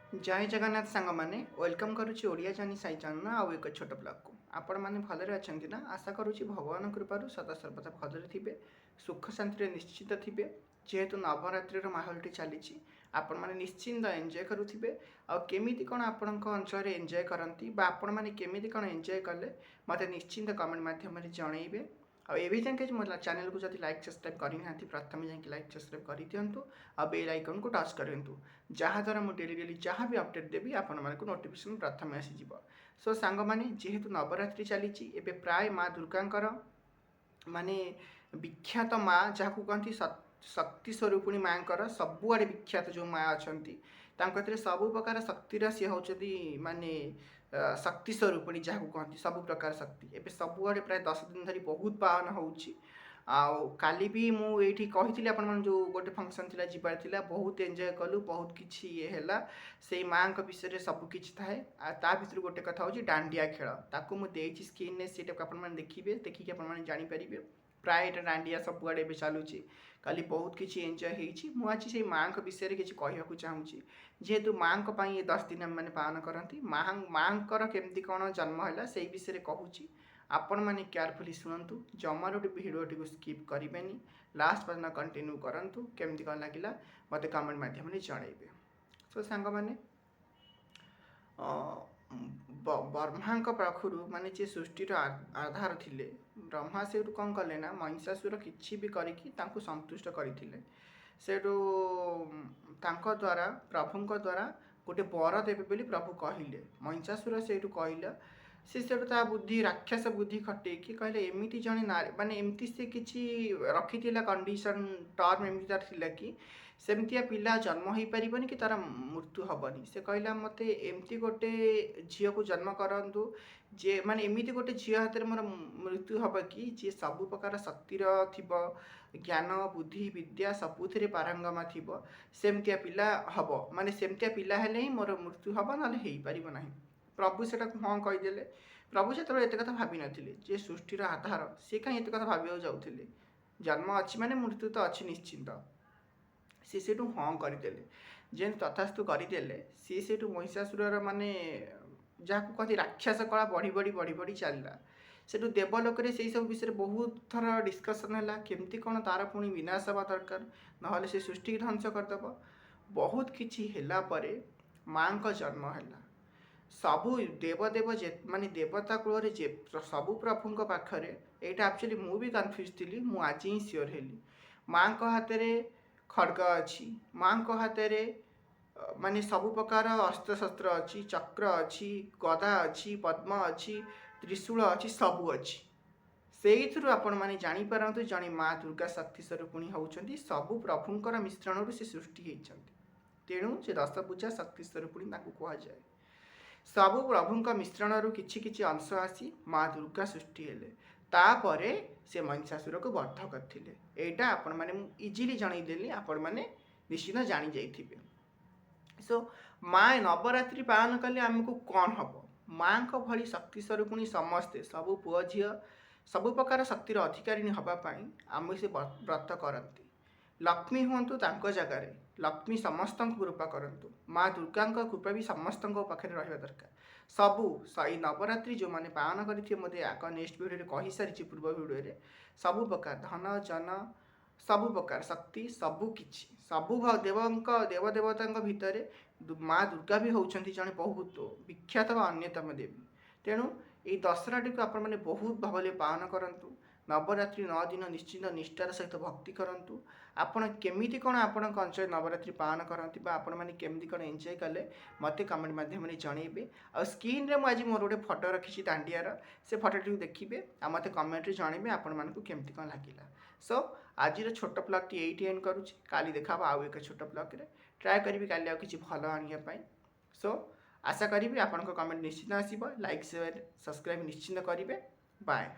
जय जगन्नाथ सांग मैंने वेलकम करुच्ची ओडिया जानी साई चैनल आउ एक छोट ब्लॉग को आपण मैंने भलरे अच्छा ना आशा करुच्ची भगवान कृपार सदा सर्वदा भलरे थे सुख शांति निश्चित थे जेहेतु नवरात्रि माहौल चली आपण मैंने निश्चिंत एंजॉय करुवे आमी कौन आपण अंचल एंजॉय करती आपण मैंने केमी कौन एंजॉय कले मत निश्चिंत कमेंट मध्यम जनइबे आबे जाके मो चैनल को जब लाइक सब्सक्राइब करना प्रथम जाकि लाइक सब्सक्राइब कर दिंतु आ बेल आइकन को टच करूँ जहाँद्वारा मुझे डेली जहाँ भी अपडेट देवी आपण मानक नोटिफिकेशन प्रथम आसीज। सो सांग मैंने जेहेतु नवरात्रि चली एवं प्राय माँ दुर्गा माने विख्यात माँ जहाँ कहती शक्ति स्वरूपिणी माँ सबुआड़े विख्यात जो माँ अच्छा सब प्रकार शक्तिर सी हूँ माने शक्ति स्वरूपिणी जहाँ कहती सब प्रकार शक्ति एवं सबुआड़े प्राय 10 दिन धरी बहुत पालन होची काली भी मुझे कही आपण जो गोटे फंक्शन थिला जीवार थिला बहुत एंजॉय कलु बहुत किछि ये हैला से माँ का विषय रे सब किछि थाए ता भितर गोटे कथा होची डांडिया खेल ताकू मु देछि स्क्रीन ने सेटा आपण माने देखिबे देखि आपण माने जानि परिबे प्राय एटा डांडिया सब आड़े चलुची काली बहुत किछि एंजॉय हेछि मु आज से माँ का विषय रे किछि कहयाकू चाहूची जेहेतु माँ को पई ये 10 दिन माने पालन करंती माँ केमती कौन जन्म है से विषय रे कहूची आपण मैंने केयरफुली शुणु जमार भिडियोटी को स्किप करें लास्ट पर्यटन कंटिन्यू करूँ केमती कौन लगे मत कमेंट मध्यम जनइबे। सो सांग मैंने ब्रह्मा पाखु माने जे सृष्टिर आधार थिले ब्रह्मा से कौन कले ना महिषासुर किसी भी करी संतुष्ट करते द्वारा प्रभु द्वारा गोटे वर देवे बोली प्रभु कहले महिषासुर से कहला से बुद्धि राक्षस बुद्धि खटेकी कहले एमती जड़े नारी माने एमती से किसी रखी कंडीशन टर्म एमती तार थिला कि सेमतिया पिला जन्म हो पारिबनी कि तार मृत्यु हेनी से कहला मते एमती गोटे झील को जन्म करंतु जे माने एमती गोटे झील हाथ मोर मृत्यु हम कि जे सब प्रकार शक्तिर थिब ज्ञान बुद्धि विद्या सबुथिरे पारंगमा थिब सेमतिया पिला हम माने सेमतिया पिला हेले ही मोर मृत्यु हम ना हो पारिब नाही। प्रभु से हाँ कहीदे प्रभु से एत कथा भावी नी जे सृष्टिर आधार सी कहीं एत कथा भाव जाऊे जन्म अच्छी माने मृत्यु तो अच्छी निश्चिंत सी हाँ करदे जे तथास्तु करदे सी से महिषासुर माने जहाँ कहती राक्षस कला बढ़ी बढ़ी बढ़ी बढ़ी चलला से देवलोक से सब विषय बहुत थर डिस्कसन है केमती कौन तार पुणी विनाश हवा दरकार ना से सृष्टि की ध्वंस करदेव बहुत किसी है माँ का जन्म है सबू देवदेव माने देवता कूल जे सबू प्रभु पाखरे यहाँ एक्चुअली मुझे कन्फ्यूज थी मुझे आज ही सियोर हेली माँ को हाथ में खड्ग अच्छी माँ को हाथ में माने सबू प्रकार अस्त्र शस्त्र अच्छी चक्र अच्छी गदा अच्छी पद्म अच्छी त्रिशूल अच्छी सबू अच्छी से आपण मैंने जानीपारतु जड़े माँ दुर्गा शक्ति स्वरूपिणी होती सबू प्रभुंर मिश्रण से सृष्टि होती तेणु से दश पूजा शक्ति स्वरूपिणी कहुए सबू प्रभुंक मिश्रण किछि किछि अंश आसी माँ दुर्गा सृष्टि हेले तापरे से महिषासुर को बद्ध करथिले एटा आपण माने इजिली जनईदेली आपण माने निश्चित जानी जाइथिबे। सो माँ नवरात्रि पालन कले आमको कौन हम माँ को भली शक्ति स्वरूपिणी समस्ते सबू पुओ झील सबू प्रकार शक्तिर अधिकारी हवापाई आम से व्रत करती लक्ष्मी हूँ जगार लक्ष्मी समस्त कृपा करंतु माँ दुर्गा कृपा भी समस्त पाखे रहा दरकार सबू सही नवरात्रि जो मैंने पालन करते मत आग नेक्स्ट वीडियो कही सारी पूर्व वीडियो सबू प्रकार धन जन सबू प्रकार शक्ति सबू किछि सबू देवदेवता भितर माँ दुर्गा भी होती जड़े बहुत विख्यात व अन्यतम देवी तेणु ये दशहराटी को आपण मैंने बहुत भाव पालन करूँ नवरात्रि 9 दिन निश्चित निष्ठार सहित भक्ति करूँ आपण केमिति कौन आपण अंचल नवरात्रि पालन करती आपण मैंने केमिति कौन एंजॉय कले मत कमेंट मध्यम जनइबे आ स्क्रीन रे आज मोर गोटे फोटो रखी दांडियार से फोटोटी देखिए आ मत कमेंट जनइबे आपण मानक केमिति कौन लगिला। सो आज छोट ब्लॉगटी एटी एंड करुँच काली देखा आउ एक छोट ब्लॉग ट्राए करी काली आउ किछि भल आनिया। सो आशा करी आपण कमेंट निश्चित आसब लाइक शेयर सब्सक्राइब निश्चित करेंगे। बाय।